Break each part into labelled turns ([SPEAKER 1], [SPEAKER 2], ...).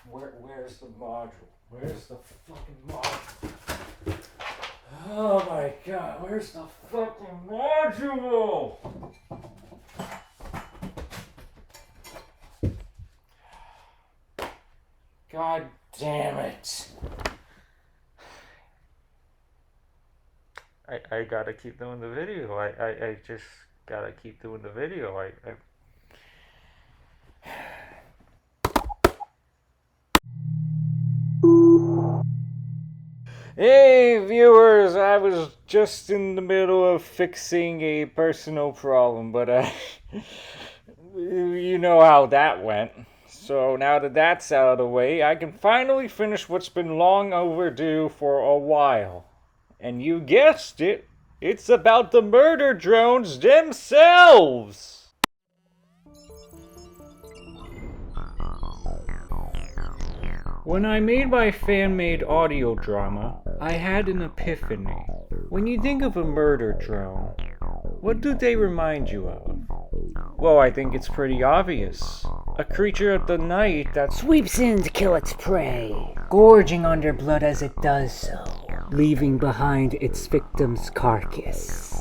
[SPEAKER 1] Where's the module? Where's the fucking module? Oh my god, where's the fucking module? God damn it. I gotta keep doing the video. I just gotta keep doing the video. Hey viewers, I was just in the middle of fixing a personal problem, but you know how that went. So now that that's out of the way, I can finally finish what's been long overdue for a while. And you guessed it, it's about the murder drones themselves! When I made my fan-made audio drama, I had an epiphany. When you think of a murder drone, what do they remind you of? Well, I think it's pretty obvious. A creature of the night that
[SPEAKER 2] sweeps in to kill its prey, gorging on their blood as it does so, leaving behind its victim's carcass.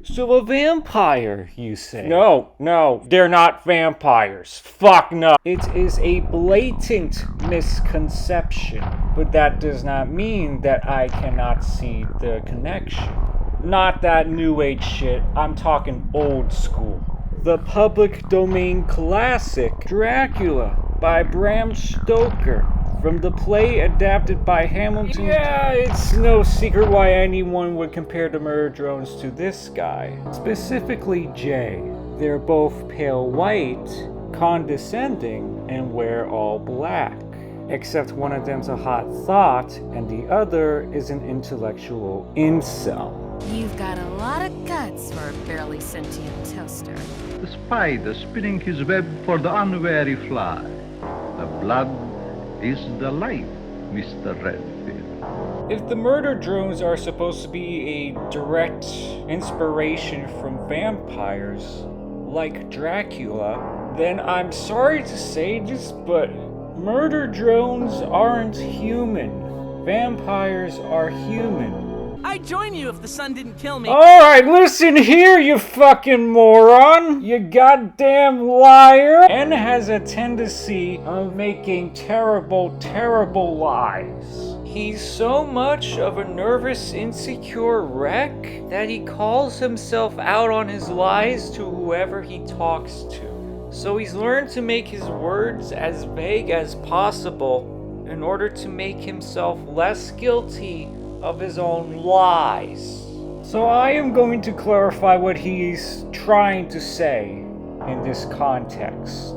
[SPEAKER 1] So a vampire, you say? No, they're not vampires. Fuck no. It is a blatant misconception, but that does not mean that I cannot see the connection. Not that new age shit, I'm talking old school. The public domain classic Dracula by Bram Stoker, from the play adapted by Hamilton. Yeah, it's no secret why anyone would compare the murder drones to this guy. Specifically Jay. They're both pale white, condescending, and wear all black. Except one of them's a hot thought, and the other is an intellectual incel.
[SPEAKER 3] You've got a lot of guts for a barely sentient toaster.
[SPEAKER 4] The spider spinning his web for the unwary fly. The blood is the life, Mr. Redfield.
[SPEAKER 1] If the murder drones are supposed to be a direct inspiration from vampires, like Dracula, then I'm sorry to say this, but murder drones aren't human. Vampires are human.
[SPEAKER 5] I'd join you if the sun didn't kill me.
[SPEAKER 1] Alright, listen here, you fucking moron! You goddamn liar! N has a tendency of making terrible, terrible lies. He's so much of a nervous, insecure wreck that he calls himself out on his lies to whoever he talks to. So he's learned to make his words as vague as possible in order to make himself less guilty of his own lies. So I am going to clarify what he's trying to say in this context.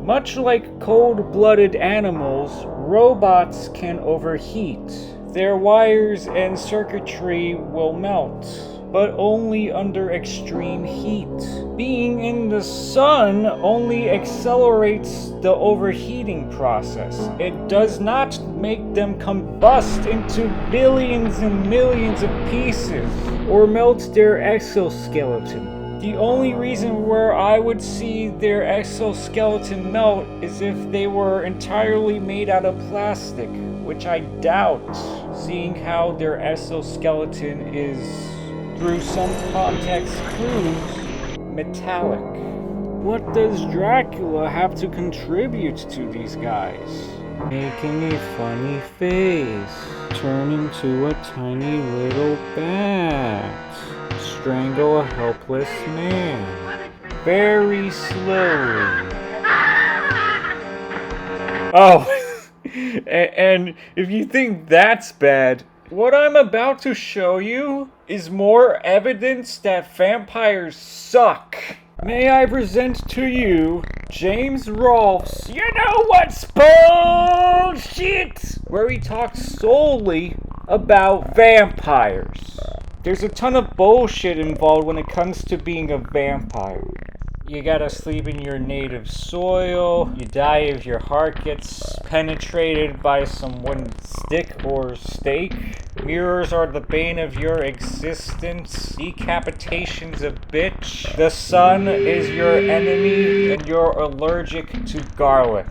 [SPEAKER 1] Much like cold-blooded animals, robots can overheat. Their wires and circuitry will melt, but only under extreme heat. Being in the sun only accelerates the overheating process. It does not make them combust into billions and millions of pieces or melt their exoskeleton. The only reason where I would see their exoskeleton melt is if they were entirely made out of plastic, which I doubt, seeing how their exoskeleton is, through some context clues, metallic. What does Dracula have to contribute to these guys? Making a funny face, turn into a tiny little bat, strangle a helpless man, very slowly. Oh, and if you think that's bad, what I'm about to show you is more evidence that vampires suck. May I present to you James Rolfe's You Know What's Bullshit, where he talks solely about vampires. There's a ton of bullshit involved when it comes to being a vampire. You gotta sleep in your native soil, you die if your heart gets penetrated by some wooden stick or stake. Mirrors are the bane of your existence, decapitation's a bitch, the sun is your enemy, and you're allergic to garlic.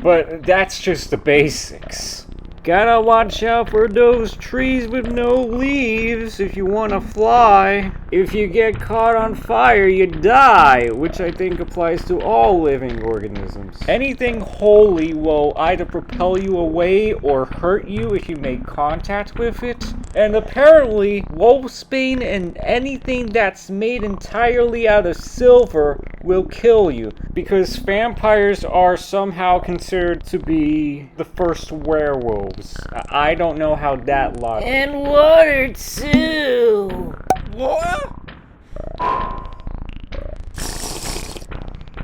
[SPEAKER 1] But that's just the basics. Gotta watch out for those trees with no leaves if you want to fly. If you get caught on fire, you die, which I think applies to all living organisms. Anything holy will either propel you away or hurt you if you make contact with it. And apparently, wolfsbane and anything that's made entirely out of silver will kill you, because vampires are somehow considered to be the first werewolves. I don't know how that logic.
[SPEAKER 2] And water too.
[SPEAKER 5] Water?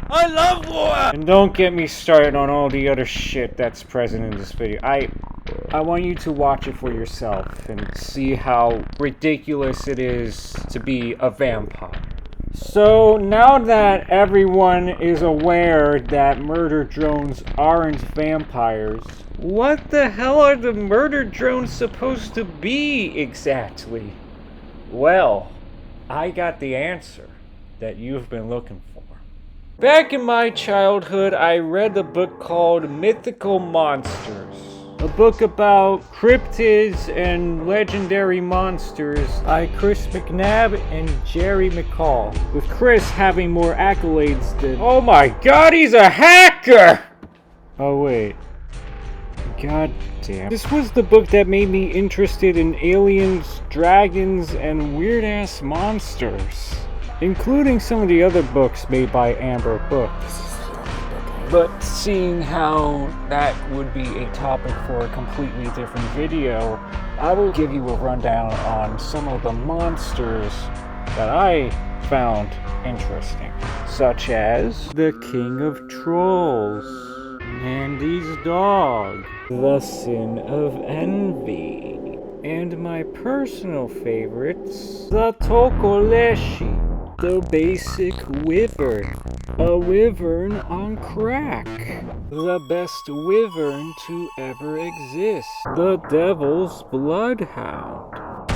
[SPEAKER 5] I love water!
[SPEAKER 1] And don't get me started on all the other shit that's present in this video. I want you to watch it for yourself and see how ridiculous it is to be a vampire. So now that everyone is aware that murder drones aren't vampires, what the hell are the murder drones supposed to be exactly? Well, I got the answer that you've been looking for. Back in my childhood, I read a book called Mythical Monsters. A book about cryptids and legendary monsters by Chris McNabb and Jerry McCall, with Chris having more accolades than— oh my god, he's a hacker! Oh wait. God damn. This was the book that made me interested in aliens, dragons, and weird-ass monsters, including some of the other books made by Amber Books. But seeing how that would be a topic for a completely different video, I will give you a rundown on some of the monsters that I found interesting, such as the King of Trolls, Mandy's dog, the Sin of Envy, and my personal favorites, the Tokoleshi, the Basic Wyvern, a wyvern on crack, the best wyvern to ever exist, the Devil's Bloodhound,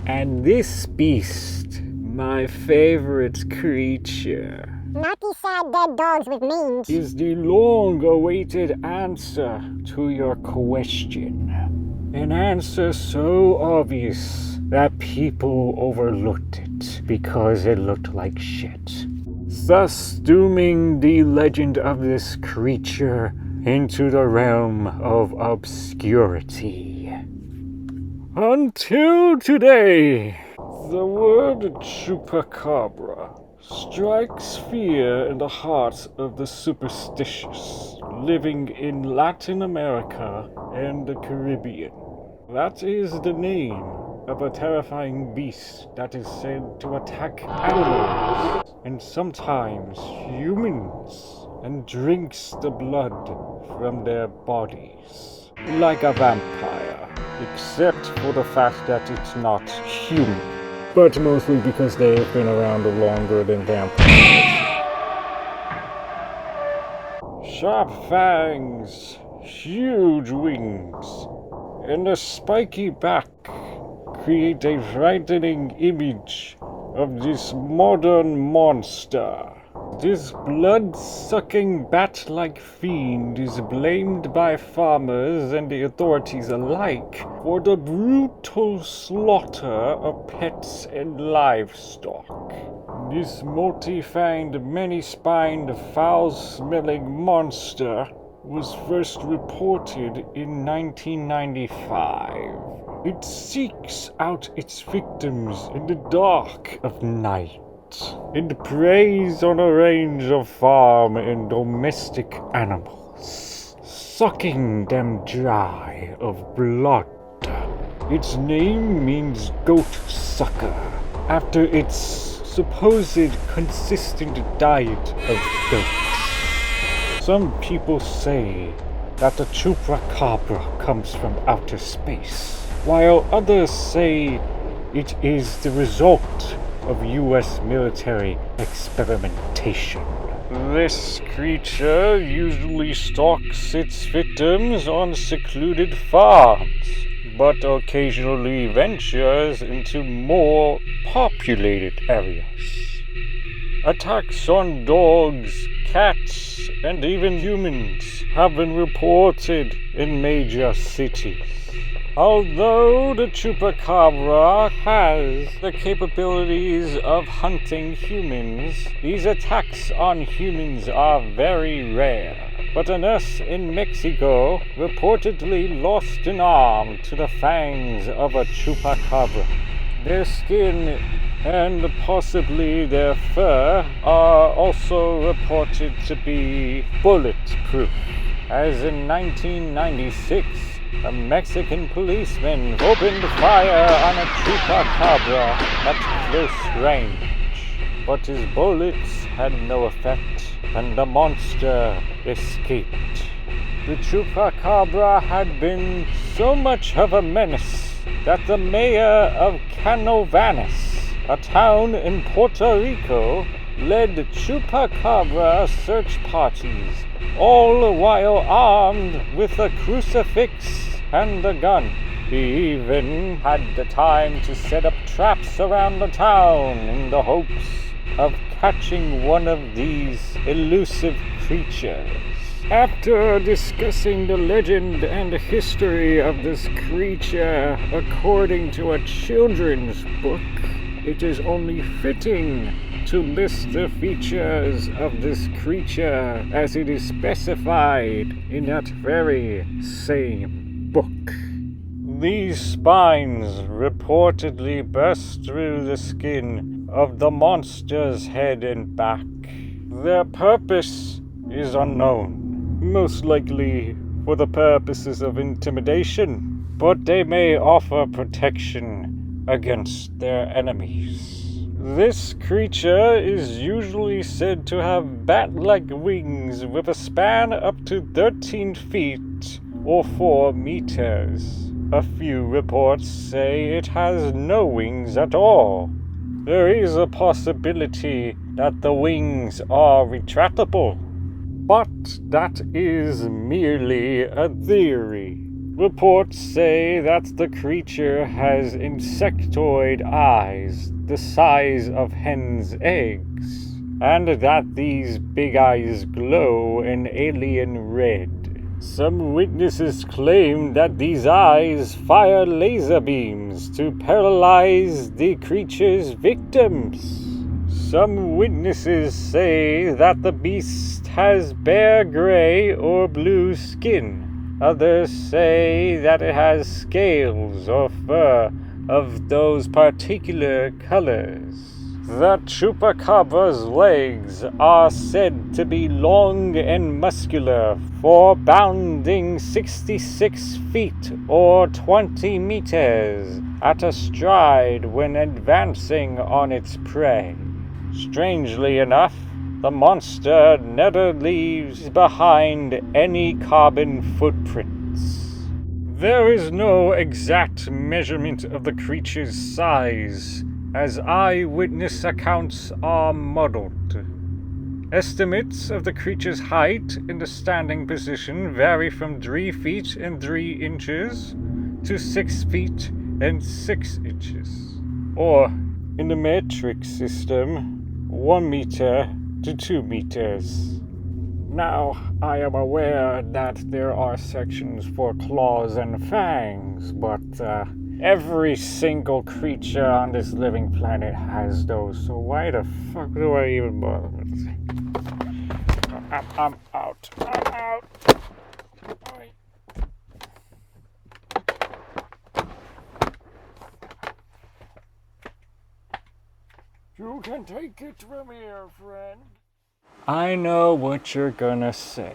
[SPEAKER 1] and this beast, my favorite creature,
[SPEAKER 6] Naughty sad dead dogs with memes,
[SPEAKER 1] is the long-awaited answer to your question. An answer so obvious that people overlooked it because it looked like shit, thus dooming the legend of this creature into the realm of obscurity. Until today, the word chupacabra strikes fear in the hearts of the superstitious living in Latin America and the Caribbean. That is the name of a terrifying beast that is said to attack animals and sometimes humans, and drinks the blood from their bodies like a vampire, except for the fact that it's not human, but mostly because they have been around longer than vampires. Sharp fangs, huge wings, and a spiky back create a frightening image of this modern monster. This blood-sucking bat-like fiend is blamed by farmers and the authorities alike for the brutal slaughter of pets and livestock. This multi-fanged, many-spined, foul-smelling monster was first reported in 1995. It seeks out its victims in the dark of night and preys on a range of farm and domestic animals, sucking them dry of blood. Its name means goat sucker, after its supposed consistent diet of goats. Some people say that the chupacabra comes from outer space, while others say it is the result of US military experimentation. This creature usually stalks its victims on secluded farms, but occasionally ventures into more populated areas. Attacks on dogs, cats, and even humans have been reported in major cities. Although the chupacabra has the capabilities of hunting humans, these attacks on humans are very rare. But a nurse in Mexico reportedly lost an arm to the fangs of a chupacabra. Their skin and possibly their fur are also reported to be bulletproof, as in 1996, a Mexican policeman opened fire on a chupacabra at close range, but his bullets had no effect, and the monster escaped. The chupacabra had been so much of a menace that the mayor of Canovanas, a town in Puerto Rico, led chupacabra search parties, all while armed with a crucifix and a gun. He even had the time to set up traps around the town in the hopes of catching one of these elusive creatures. After discussing the legend and history of this creature according to a children's book, it is only fitting to list the features of this creature as it is specified in that very same book. These spines reportedly burst through the skin of the monster's head and back. Their purpose is unknown, most likely for the purposes of intimidation, but they may offer protection against their enemies. This creature is usually said to have bat-like wings with a span up to 13 feet or 4 meters. A few reports say it has no wings at all. There is a possibility that the wings are retractable, but that is merely a theory. Reports say that the creature has insectoid eyes the size of hen's eggs, and that these big eyes glow an alien red. Some witnesses claim that these eyes fire laser beams to paralyze the creature's victims. Some witnesses say that the beast has bare gray or blue skin. Others say that it has scales or fur of those particular colors. The chupacabra's legs are said to be long and muscular, for bounding 66 feet or 20 meters at a stride when advancing on its prey. Strangely enough, the monster never leaves behind any carbon footprints. There is no exact measurement of the creature's size, as eyewitness accounts are muddled. Estimates of the creature's height in the standing position vary from 3 feet and 3 inches to 6 feet and 6 inches, or in the metric system, 1 meter to 2 meters. Now, I am aware that there are sections for claws and fangs, but every single creature on this living planet has those, so why the fuck do I even bother with this? I'm out. I'm out. You can take it from here, friend. I know what you're gonna say.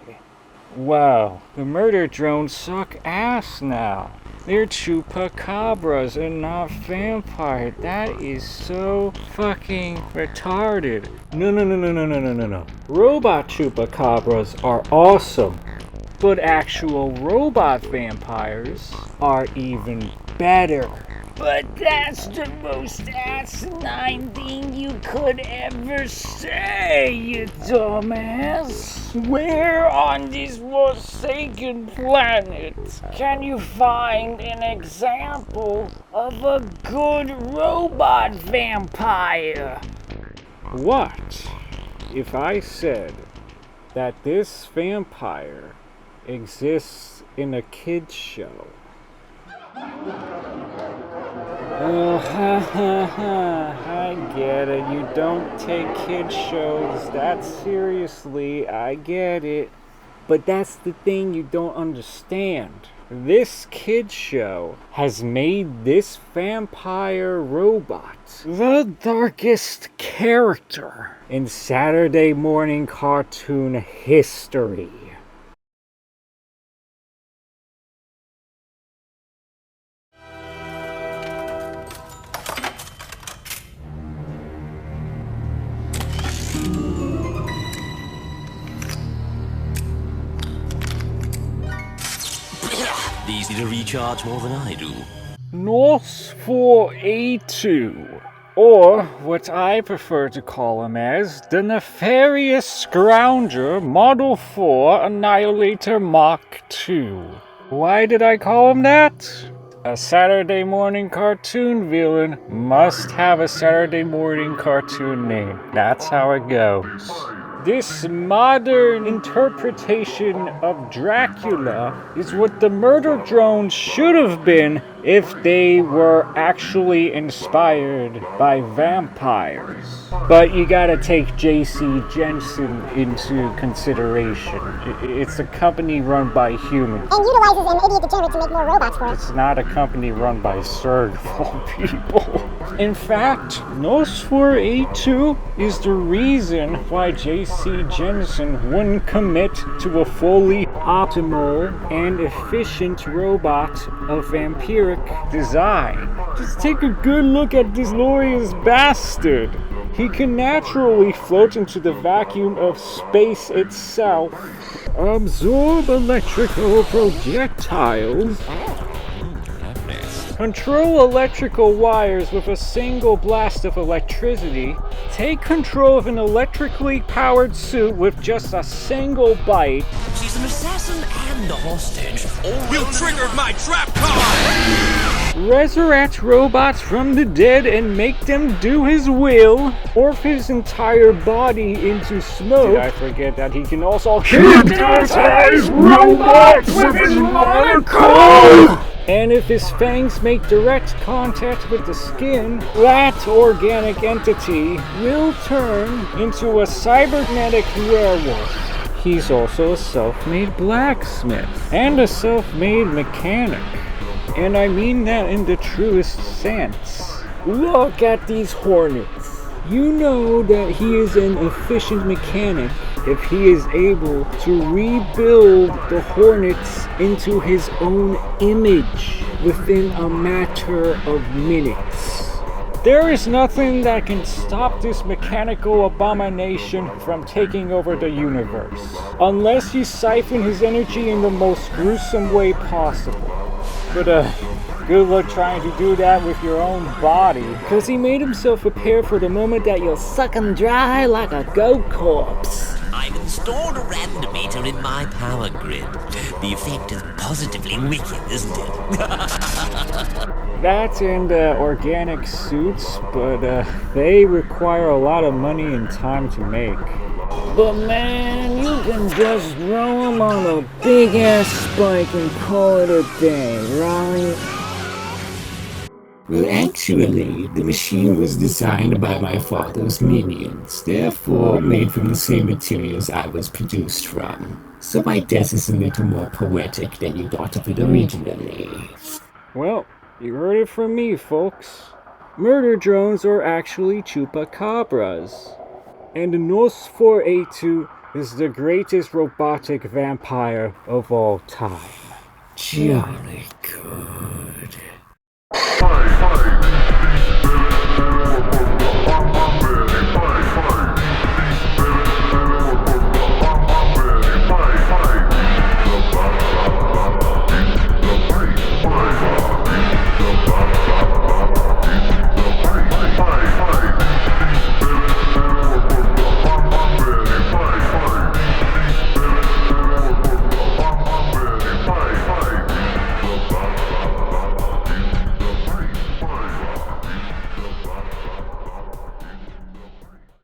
[SPEAKER 1] Wow, the murder drones suck ass now. They're chupacabras and not vampire. That is so fucking retarded. No. Robot chupacabras are awesome, but actual robot vampires are even better. But that's the most asinine thing you could ever say, you dumbass. Where on this forsaken planet can you find an example of a good robot vampire? What if I said that this vampire exists in a kid's show. Oh, ha ha ha, I get it. You don't take kid shows that seriously. I get it. But that's the thing you don't understand. This kid show has made this vampire robot the darkest character in Saturday morning cartoon history.
[SPEAKER 7] These need to recharge more than I do.
[SPEAKER 1] Norse for A2, or what I prefer to call him as, the Nefarious Scrounger Model 4 Annihilator Mach 2. Why did I call him that? A Saturday morning cartoon villain must have a Saturday morning cartoon name. That's how it goes. This modern interpretation of Dracula is what the murder drones should have been if they were actually inspired by vampires. But you gotta take J.C. Jensen into consideration. It's a company run by humans.
[SPEAKER 6] And utilizes an idiot degenerate to make more robots for it.
[SPEAKER 1] It's not a company run by surgical people. In fact, Nosfer A2 is the reason why J.C. Jensen wouldn't commit to a fully optimal and efficient robot of vampiric design. Just take a good look at this glorious bastard. He can naturally float into the vacuum of space itself, absorb electrical projectiles, control electrical wires with a single blast of electricity, take control of an electrically powered suit with just a single bite.
[SPEAKER 7] She's an assassin and a hostage.
[SPEAKER 5] You triggered my trap card!
[SPEAKER 1] Resurrect robots from the dead and make them do his will, morph his entire body into smoke. Did I forget that he can also hypnotize robots with his monocle? And if his fangs make direct contact with the skin, that organic entity will turn into a cybernetic werewolf. He's also a self-made blacksmith and a self-made mechanic. And I mean that in the truest sense. Look at these hornets. You know that he is an efficient mechanic if he is able to rebuild the hornets into his own image within a matter of minutes. There is nothing that can stop this mechanical abomination from taking over the universe, unless you siphon his energy in the most gruesome way possible. But good luck trying to do that with your own body, because he made himself prepare for the moment that you'll suck him dry like a goat corpse.
[SPEAKER 7] I've installed a randometer in my power grid. The effect is positively wicked, isn't it?
[SPEAKER 1] That's in the organic suits, but they require a lot of money and time to make. But man, you can just throw them on a big ass spike and call it a day, right?
[SPEAKER 8] Well, actually, the machine was designed by my father's minions, therefore made from the same materials I was produced from. So my death is a little more poetic than you thought of it originally.
[SPEAKER 1] Well, you heard it from me, folks. Murder drones are actually chupacabras. And Nosfer A2 is the greatest robotic vampire of all time.
[SPEAKER 8] Jolly cool.